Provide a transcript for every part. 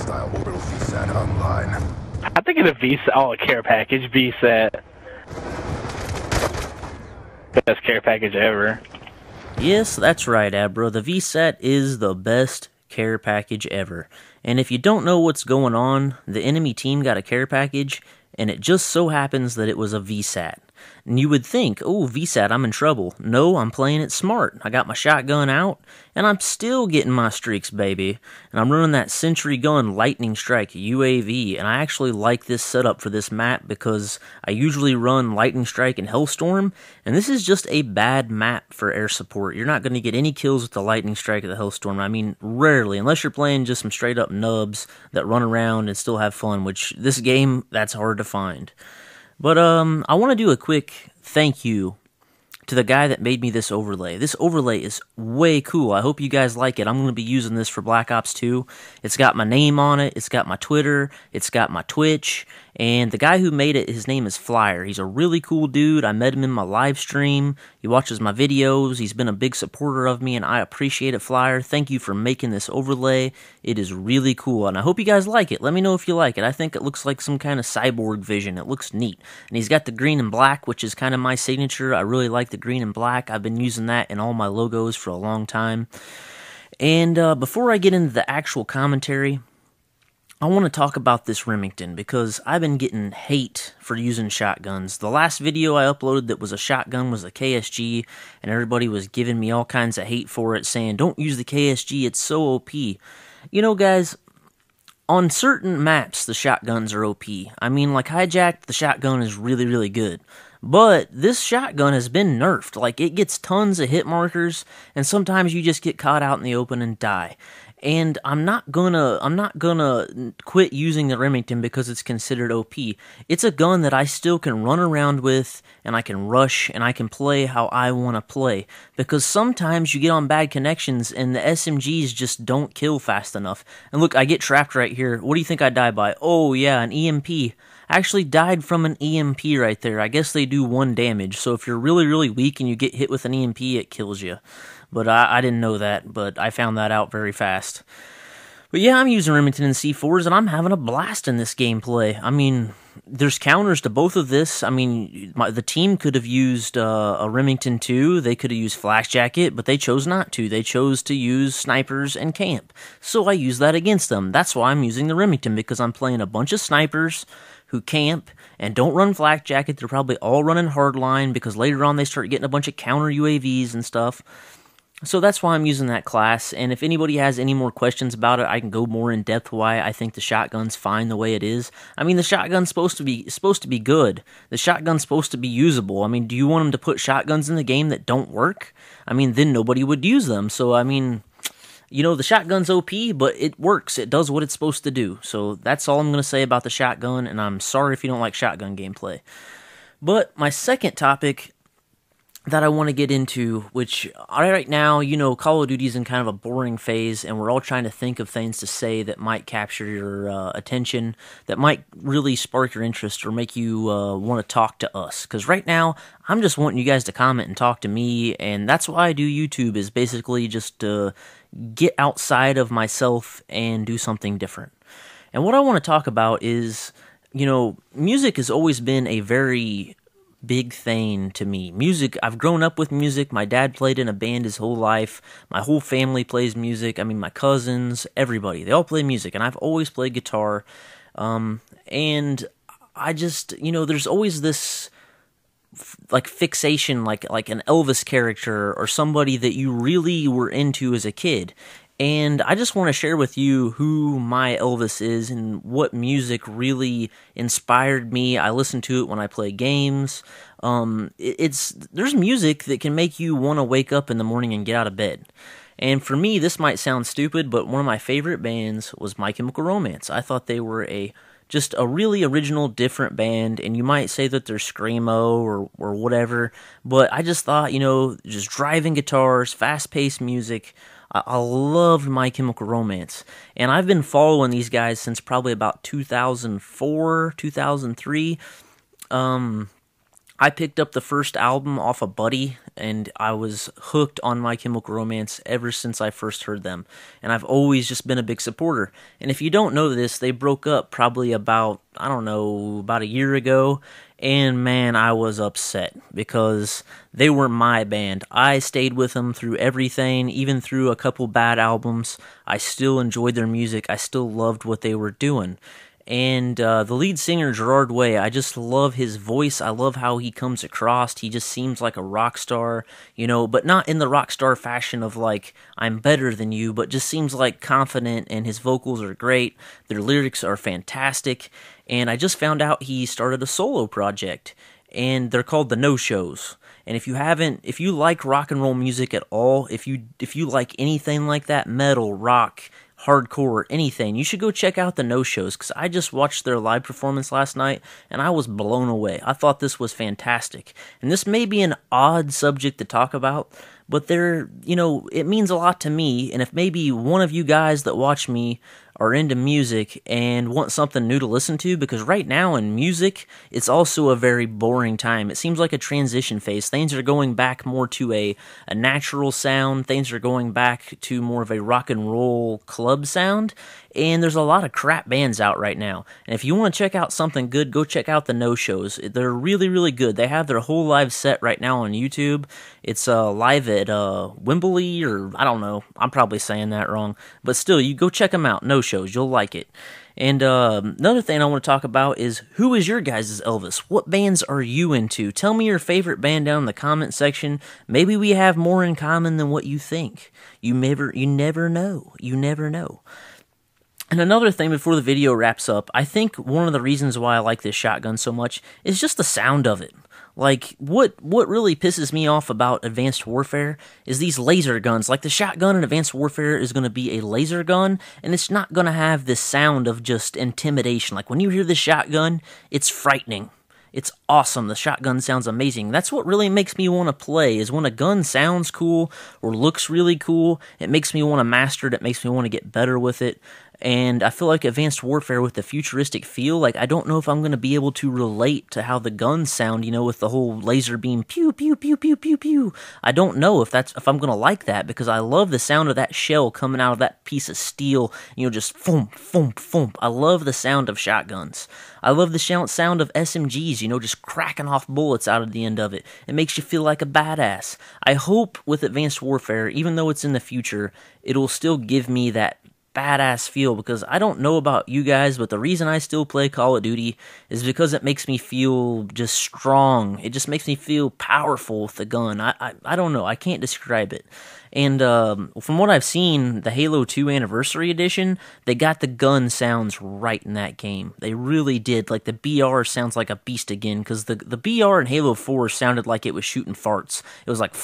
hostile orbital VSAT online. I think it's a VSAT, a care package VSAT. Best care package ever. Yes, that's right, Abra. The VSAT is the best care package ever. And if you don't know what's going on, the enemy team got a care package, and it just so happens that it was a VSAT. And you would think, oh, VSAT, I'm in trouble. No, I'm playing it smart. I got my shotgun out, and I'm still getting my streaks, baby. And I'm running that Sentry Gun Lightning Strike UAV, and I actually like this setup for this map because I usually run Lightning Strike and Hellstorm, and this is just a bad map for air support. You're not going to get any kills with the Lightning Strike or the Hellstorm. I mean, rarely, unless you're playing just some straight-up nubs that run around and still have fun, which this game, that's hard to find. But I want to do a quick thank you to the guy that made me this overlay. This overlay is way cool. I hope you guys like it. I'm going to be using this for Black Ops 2. It's got my name on it. It's got my Twitter. It's got my Twitch. And the guy who made it, his name is Flyer. He's a really cool dude. I met him in my live stream. He watches my videos. He's been a big supporter of me, and I appreciate it, Flyer. Thank you for making this overlay. It is really cool, and I hope you guys like it. Let me know if you like it. I think it looks like some kind of cyborg vision. It looks neat. And he's got the green and black, which is kind of my signature. I really like the green and black. I've been using that in all my logos for a long time. And before I get into the actual commentary, I want to talk about this Remington because I've been getting hate for using shotguns. The last video I uploaded that was a shotgun was a KSG, and everybody was giving me all kinds of hate for it, saying, don't use the KSG, it's so OP. You know, guys, on certain maps, the shotguns are OP. I mean, like Hijacked, the shotgun is really, really good. But this shotgun has been nerfed. Like, it gets tons of hit markers, and sometimes you just get caught out in the open and die. And I'm not gonna quit using the Remington because it's considered OP. It's a gun that I still can run around with, and I can rush, and I can play how I want to play. Because sometimes you get on bad connections, and the SMGs just don't kill fast enough. And look, I get trapped right here. What do you think I die by? Oh yeah, an EMP. I actually died from an EMP right there. I guess they do 1 damage, so if you're really, really weak and you get hit with an EMP, it kills you. But I didn't know that, but I found that out very fast. But yeah, I'm using Remington and C4s, and I'm having a blast in this gameplay. I mean, there's counters to both of this. I mean, the team could have used a Remington too. They could have used Flak Jacket, but they chose not to. They chose to use snipers and camp. So I use that against them. That's why I'm using the Remington, because I'm playing a bunch of snipers who camp and don't run Flak Jacket. They're probably all running Hardline, because later on they start getting a bunch of counter UAVs and stuff. So that's why I'm using that class, and if anybody has any more questions about it, I can go more in depth why I think the shotgun's fine the way it is. I mean, the shotgun's supposed to be good. The shotgun's supposed to be usable. I mean, do you want them to put shotguns in the game that don't work? I mean, then nobody would use them. So, I mean, you know, the shotgun's OP, but it works. It does what it's supposed to do. So that's all I'm going to say about the shotgun, and I'm sorry if you don't like shotgun gameplay. But my second topic that I want to get into, which right now, you know, Call of Duty's in kind of a boring phase, and we're all trying to think of things to say that might capture your attention, that might really spark your interest or make you want to talk to us. Because right now, I'm just wanting you guys to comment and talk to me, and that's why I do YouTube, is basically just to get outside of myself and do something different. And what I want to talk about is, you know, music has always been a very big thing to me. Music, I've grown up with music. My dad played in a band his whole life. My whole family plays music. I mean, my cousins, everybody, they all play music, and I've always played guitar. And I just, you know, there's always this like fixation, like an Elvis character or somebody that you really were into as a kid. And I just want to share with you who my Elvis is and what music really inspired me. I listen to it when I play games. There's music that can make you want to wake up in the morning and get out of bed. And for me, this might sound stupid, but one of my favorite bands was My Chemical Romance. I thought they were just a really original, different band, and you might say that they're screamo or whatever, but I just thought, you know, just driving guitars, fast-paced music. I loved My Chemical Romance, and I've been following these guys since probably about 2004, 2003. I picked up the first album off a buddy and I was hooked on My Chemical Romance ever since I first heard them, and I've always just been a big supporter. And if you don't know this, they broke up probably about, I don't know, about a year ago, and man, I was upset because they were my band. I stayed with them through everything, even through a couple bad albums. I still enjoyed their music. I still loved what they were doing. And the lead singer, Gerard Way, I just love his voice. I love how he comes across. He just seems like a rock star, you know, but not in the rock star fashion of like, I'm better than you, but just seems like confident, and his vocals are great. Their lyrics are fantastic. And I just found out he started a solo project, and they're called the No Shows. And if you like rock and roll music at all, if you like anything like that, metal, rock, hardcore, anything, you should go check out the No Shows, because I just watched their live performance last night, and I was blown away. I thought this was fantastic. And this may be an odd subject to talk about, but it means a lot to me, and if maybe one of you guys that watch me are into music and want something new to listen to, because right now in music, it's also a very boring time. It seems like a transition phase. Things are going back more to a natural sound. Things are going back to more of a rock and roll club sound, and there's a lot of crap bands out right now. And if you want to check out something good, go check out the No Shows. They're really, really good. They have their whole live set right now on YouTube. It's live at Wembley, or I don't know. I'm probably saying that wrong. But still, you go check them out. No Shows. You'll like it. And another thing I want to talk about is, who is your guys' Elvis? What bands are you into? Tell me your favorite band down in the comment section. Maybe we have more in common than what you think. You never know. You never know. And another thing before the video wraps up, I think one of the reasons why I like this shotgun so much is just the sound of it. Like, what really pisses me off about Advanced Warfare is these laser guns. Like, the shotgun in Advanced Warfare is going to be a laser gun, and it's not going to have this sound of just intimidation. Like, when you hear the shotgun, it's frightening. It's awesome. The shotgun sounds amazing. That's what really makes me want to play, is when a gun sounds cool or looks really cool, it makes me want to master it. It makes me want to get better with it. And I feel like Advanced Warfare, with the futuristic feel, like, I don't know if I'm going to be able to relate to how the guns sound, you know, with the whole laser beam, pew, pew, pew, pew, pew, pew. I don't know if I'm going to like that, because I love the sound of that shell coming out of that piece of steel, you know, just thump, thump, thump. I love the sound of shotguns. I love the sound of SMGs, you know, just cracking off bullets out of the end of it. It makes you feel like a badass. I hope with Advanced Warfare, even though it's in the future, it'll still give me that badass feel, because I don't know about you guys, but the reason I still play Call of Duty is because it makes me feel just strong. It just makes me feel powerful with the gun. I don't know. I can't describe it. And from what I've seen, the Halo 2 Anniversary Edition, they got the gun sounds right in that game. They really did. Like, the BR sounds like a beast again, because the BR in Halo 4 sounded like it was shooting farts. It was like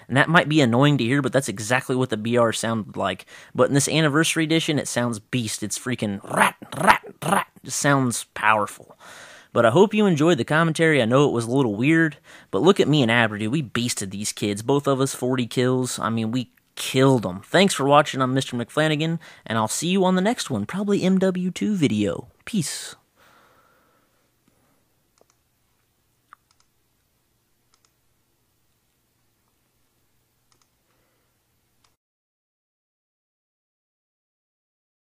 and that might be annoying to hear, but that's exactly what the BR sounded like. But in this Anniversary Edition, it sounds beast. It's freaking rat, rat, rat. It just sounds powerful. But I hope you enjoyed the commentary. I know it was a little weird, but look at me and Aber, dude. We beasted these kids. Both of us 40 kills. I mean, we killed them. Thanks for watching. I'm Mr. McFlanagan, and I'll see you on the next one. Probably MW2 video. Peace.